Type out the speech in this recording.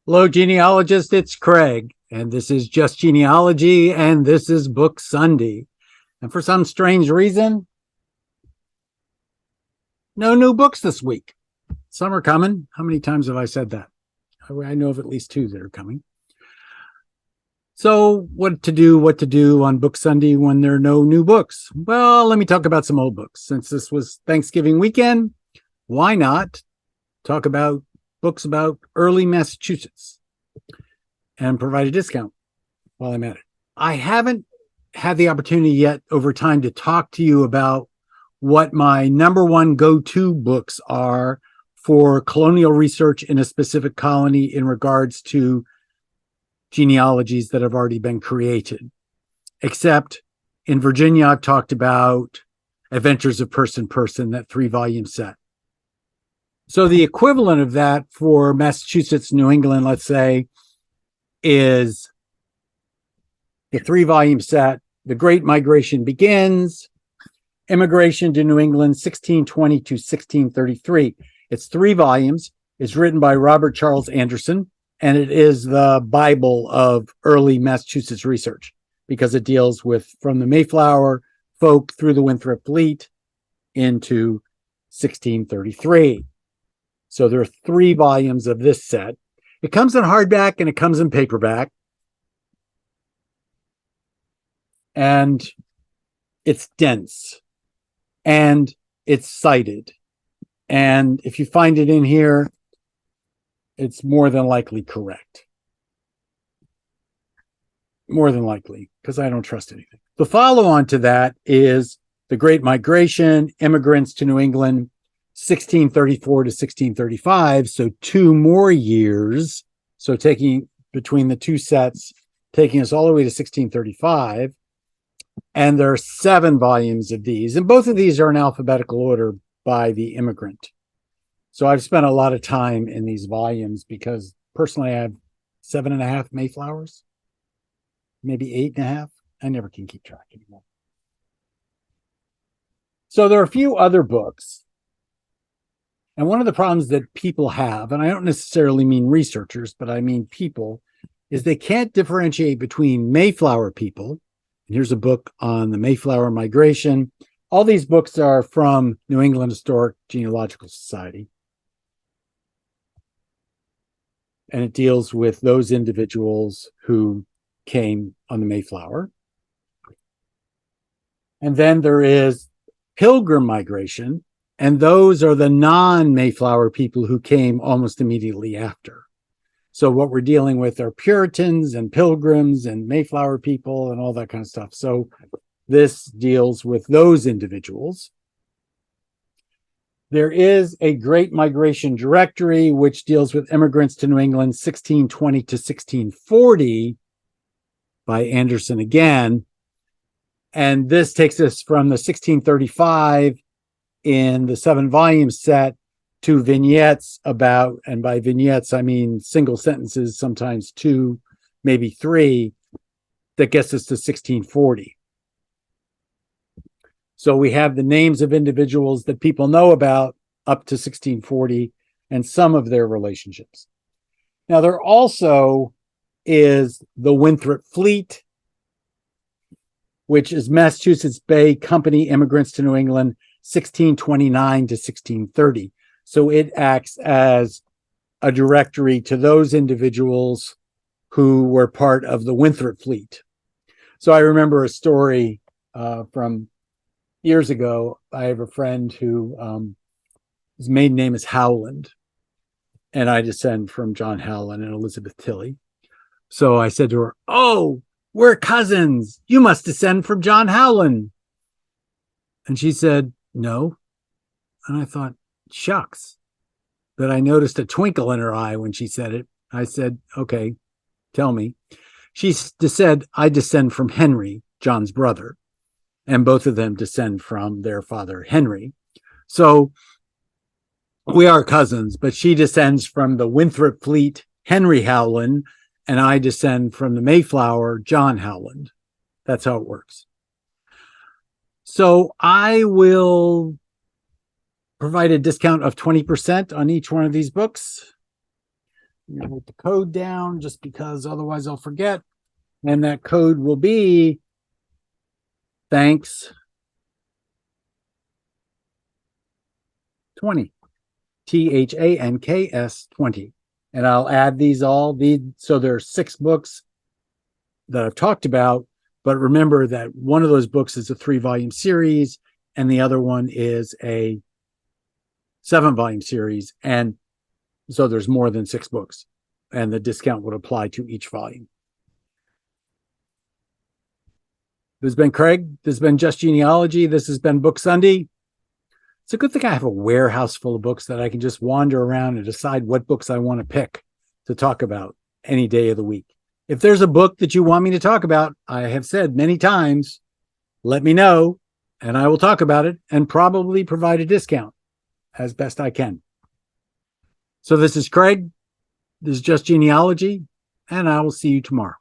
Hello, genealogist. It's Craig, and this is Just Genealogy, and this is Book Sunday. And for some strange reason, no new books this week. Some are coming. How many times have I said that? I know of at least two that are coming. So what to do on Book Sunday when there are no new books? Well, let me talk about some old books. Since this was Thanksgiving weekend, why not talk about books about early Massachusetts and provide a discount while I'm at it. I haven't had the opportunity yet over time to talk to you about what my number one go-to books are for colonial research in a specific colony in regards to genealogies that have already been created. Except in Virginia, I've talked about Adventures of Person, that 3-volume set. So the equivalent of that for Massachusetts, New England, let's say, is the 3-volume set. The Great Migration Begins, Immigration to New England, 1620 to 1633. It's 3 volumes. It's written by Robert Charles Anderson, and it is the Bible of early Massachusetts research because it deals with from the Mayflower folk through the Winthrop fleet into 1633. So there are 3 volumes of this set. It comes in hardback and it comes in paperback. And it's dense. And it's cited. And if you find it in here, it's more than likely correct. More than likely, because I don't trust anything. The follow-on to that is The Great Migration, Immigrants to New England, 1634 to 1635, so 2 more years. So taking between the 2 sets, taking us all the way to 1635. And there are 7 volumes of these. And both of these are in alphabetical order by the immigrant. So I've spent a lot of time in these volumes because personally I have 7.5 Mayflowers, maybe 8.5. I never can keep track anymore. So there are a few other books. And one of the problems that people have, and I don't necessarily mean researchers, but I mean people, is they can't differentiate between Mayflower people. And here's a book on the Mayflower migration. All these books are from New England Historic Genealogical Society. And it deals with those individuals who came on the Mayflower. And then there is Pilgrim Migration. And those are the non-Mayflower people who came almost immediately after. So what we're dealing with are Puritans and Pilgrims and Mayflower people and all that kind of stuff. So this deals with those individuals. There is a Great Migration Directory, which deals with immigrants to New England, 1620 to 1640 by Anderson again. And this takes us from the 1635 in the 7-volume set to vignettes about, and by vignettes, I mean single sentences, sometimes 2, maybe 3, that gets us to 1640. So we have the names of individuals that people know about up to 1640 and some of their relationships. Now, there also is the Winthrop Fleet, which is Massachusetts Bay Company Immigrants to New England, 1629 to 1630. So it acts as a directory to those individuals who were part of the Winthrop fleet. So I remember a story from years ago. I have a friend who his maiden name is Howland, and I descend from John Howland and Elizabeth Tilley. So I said to her, "Oh, we're cousins. You must descend from John Howland." And she said, "No." And I thought, shucks. But I noticed a twinkle in her eye when she said it. I said, "Okay, tell me." She said, "I descend from Henry, John's brother." And both of them descend from their father, Henry. So we are cousins, but she descends from the Winthrop fleet, Henry Howland, and I descend from the Mayflower, John Howland. That's how it works. So I will provide a discount of 20% on each one of these books. I'm going to write the code down just because otherwise I'll forget. And that code will be thanks 20. THANKS 20. And I'll add these all. So there are 6 books that I've talked about, but remember that one of those books is a 3-volume series and the other one is a 7-volume series. And so there's more than 6 books, and the discount would apply to each volume. This has been Craig. This has been Just Genealogy. This has been Book Sunday. It's a good thing I have a warehouse full of books that I can just wander around and decide what books I want to pick to talk about any day of the week. If there's a book that you want me to talk about, I have said many times, let me know and I will talk about it and probably provide a discount as best I can. So this is Craig. This is Just Genealogy, and I will see you tomorrow.